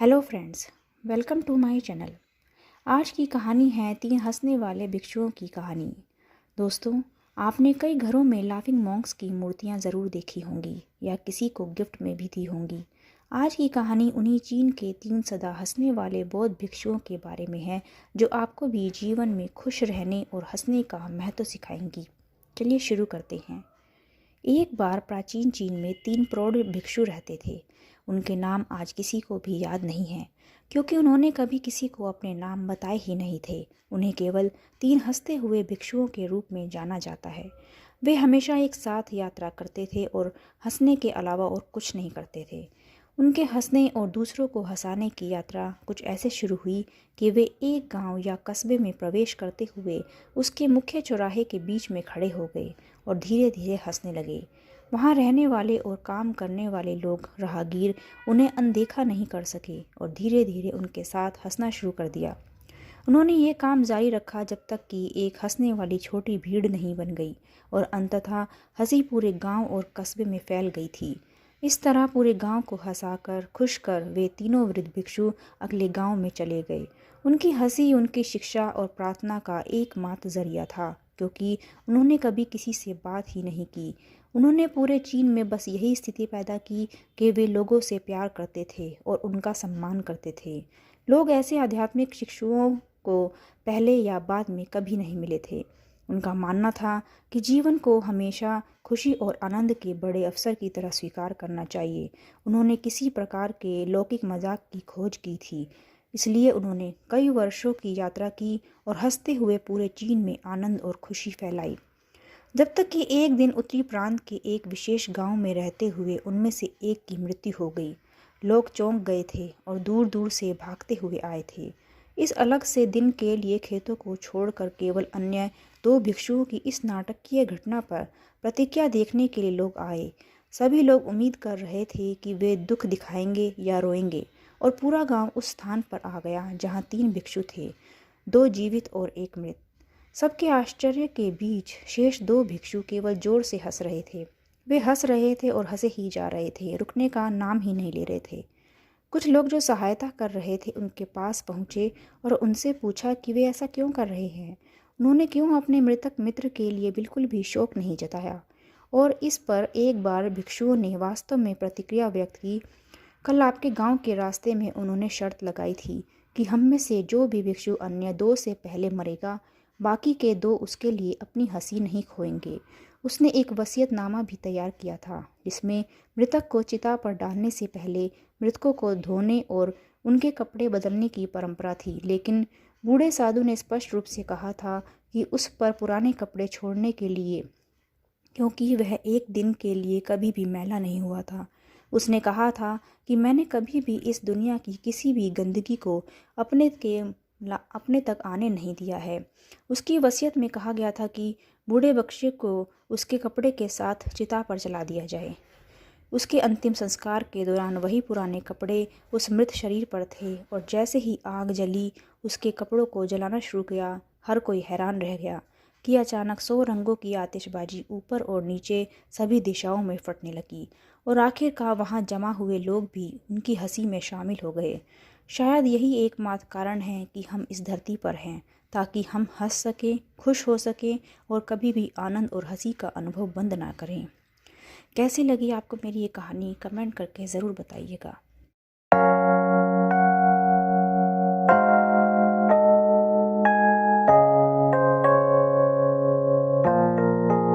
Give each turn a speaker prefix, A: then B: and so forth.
A: Hello friends, welcome to my channel. आज की कहानी है 3 हंसने वाले भिक्षुओं की कहानी। दोस्तों, आपने कई घरों में लाफिंग मॉन्क्स की मूर्तियां ज़रूर देखी होंगी या किसी को गिफ्ट में भी दी होंगी। आज की कहानी उन्हीं चीन के 3 सदा हंसने वाले बौद्ध भिक्षुओं के बारे में है, जो आपको भी जीवन में खुश रहने और हंसने का महत्व सिखाएंगी। चलिए शुरू करते हैं। एक बार प्राचीन चीन में 3 प्रौढ़ भिक्षु रहते थे। उनके नाम आज किसी को भी याद नहीं है, क्योंकि उन्होंने कभी किसी को अपने नाम बताए ही नहीं थे। उन्हें केवल 3 हंसते हुए भिक्षुओं के रूप में जाना जाता है। वे हमेशा एक साथ यात्रा करते थे और हंसने के अलावा और कुछ नहीं करते थे। उनके हंसने और दूसरों को हंसाने की यात्रा कुछ ऐसे शुरू हुई कि वे एक गांव या कस्बे में प्रवेश करते हुए उसके मुख्य चौराहे के बीच में खड़े हो गए और धीरे धीरे हंसने लगे। वहाँ रहने वाले और काम करने वाले लोग, राहगीर, उन्हें अनदेखा नहीं कर सके और धीरे धीरे उनके साथ हंसना शुरू कर दिया। उन्होंने ये काम जारी रखा जब तक कि एक हंसने वाली छोटी भीड़ नहीं बन गई और अंततः हंसी पूरे गांव और कस्बे में फैल गई थी। इस तरह पूरे गांव को हंसाकर खुश कर वे तीनों वृद्ध भिक्षु अगले गांव में चले गए। उनकी हंसी उनकी शिक्षा और प्रार्थना का एकमात्र जरिया था, क्योंकि उन्होंने कभी किसी से बात ही नहीं की। उन्होंने पूरे चीन में बस यही स्थिति पैदा की कि वे लोगों से प्यार करते थे और उनका सम्मान करते थे। लोग ऐसे आध्यात्मिक शिक्षुओं को पहले या बाद में कभी नहीं मिले थे। उनका मानना था कि जीवन को हमेशा खुशी और आनंद के बड़े अवसर की तरह स्वीकार करना चाहिए। उन्होंने किसी प्रकार के लौकिक मजाक की खोज की थी, इसलिए उन्होंने कई वर्षों की यात्रा की और हंसते हुए पूरे चीन में आनंद और खुशी फैलाई। जब तक कि एक दिन उत्तरी प्रांत के एक विशेष गांव में रहते हुए उनमें से एक की मृत्यु हो गई। लोग चौंक गए थे और दूर दूर से भागते हुए आए थे। इस अलग से दिन के लिए खेतों को छोड़कर केवल अन्य 2 भिक्षुओं की इस नाटकीय घटना पर प्रतिक्रिया देखने के लिए लोग आए। सभी लोग उम्मीद कर रहे थे कि वे दुख दिखाएंगे या रोएंगे, और पूरा गांव उस स्थान पर आ गया जहां 3 भिक्षु थे, 2 जीवित और 1 मृत। सबके आश्चर्य के बीच शेष 2 भिक्षु केवल जोर से हंस रहे थे। वे हंस रहे थे और हंसे ही जा रहे थे, रुकने का नाम ही नहीं ले रहे थे। कुछ लोग जो सहायता कर रहे थे उनके पास पहुंचे और उनसे पूछा कि वे ऐसा क्यों कर रहे हैं। उन्होंने क्यों अपने मृतक मित्र के लिए बिल्कुल भी शोक नहीं जताया। और इस पर एक बार भिक्षुओं ने वास्तव में प्रतिक्रिया व्यक्त की। कल आपके गांव के रास्ते में उन्होंने शर्त लगाई थी कि हम में से जो भी भिक्षु अन्य 2 से पहले मरेगा, बाकी के 2 उसके लिए अपनी हंसी नहीं खोएंगे। उसने एक वसीयतनामा भी तैयार किया था, जिसमें मृतक को चिता पर डालने से पहले मृतकों को धोने और उनके कपड़े बदलने की परंपरा थी। लेकिन बूढ़े साधु ने स्पष्ट रूप से कहा था कि उस पर पुराने कपड़े छोड़ने के लिए, क्योंकि वह एक दिन के लिए कभी भी मैला नहीं हुआ था। उसने कहा था कि मैंने कभी भी इस दुनिया की किसी भी गंदगी को अपने तक आने नहीं दिया है। उसकी वसीयत में कहा गया था कि बूढ़े बच्चे को उसके कपड़े के साथ चिता पर जला दिया जाए। उसके अंतिम संस्कार के दौरान वही पुराने कपड़े उस मृत शरीर पर थे, और जैसे ही आग जली उसके कपड़ों को जलाना शुरू किया, हर कोई हैरान रह गया कि अचानक 100 रंगों की आतिशबाजी ऊपर और नीचे सभी दिशाओं में फटने लगी, और आखिरकार वहां जमा हुए लोग भी उनकी हंसी में शामिल हो गए। शायद यही एकमात्र कारण है कि हम इस धरती पर हैं, ताकि हम हंस सकें, खुश हो सकें और कभी भी आनंद और हंसी का अनुभव बंद ना करें। कैसी लगी आपको मेरी ये कहानी, कमेंट करके ज़रूर बताइएगा।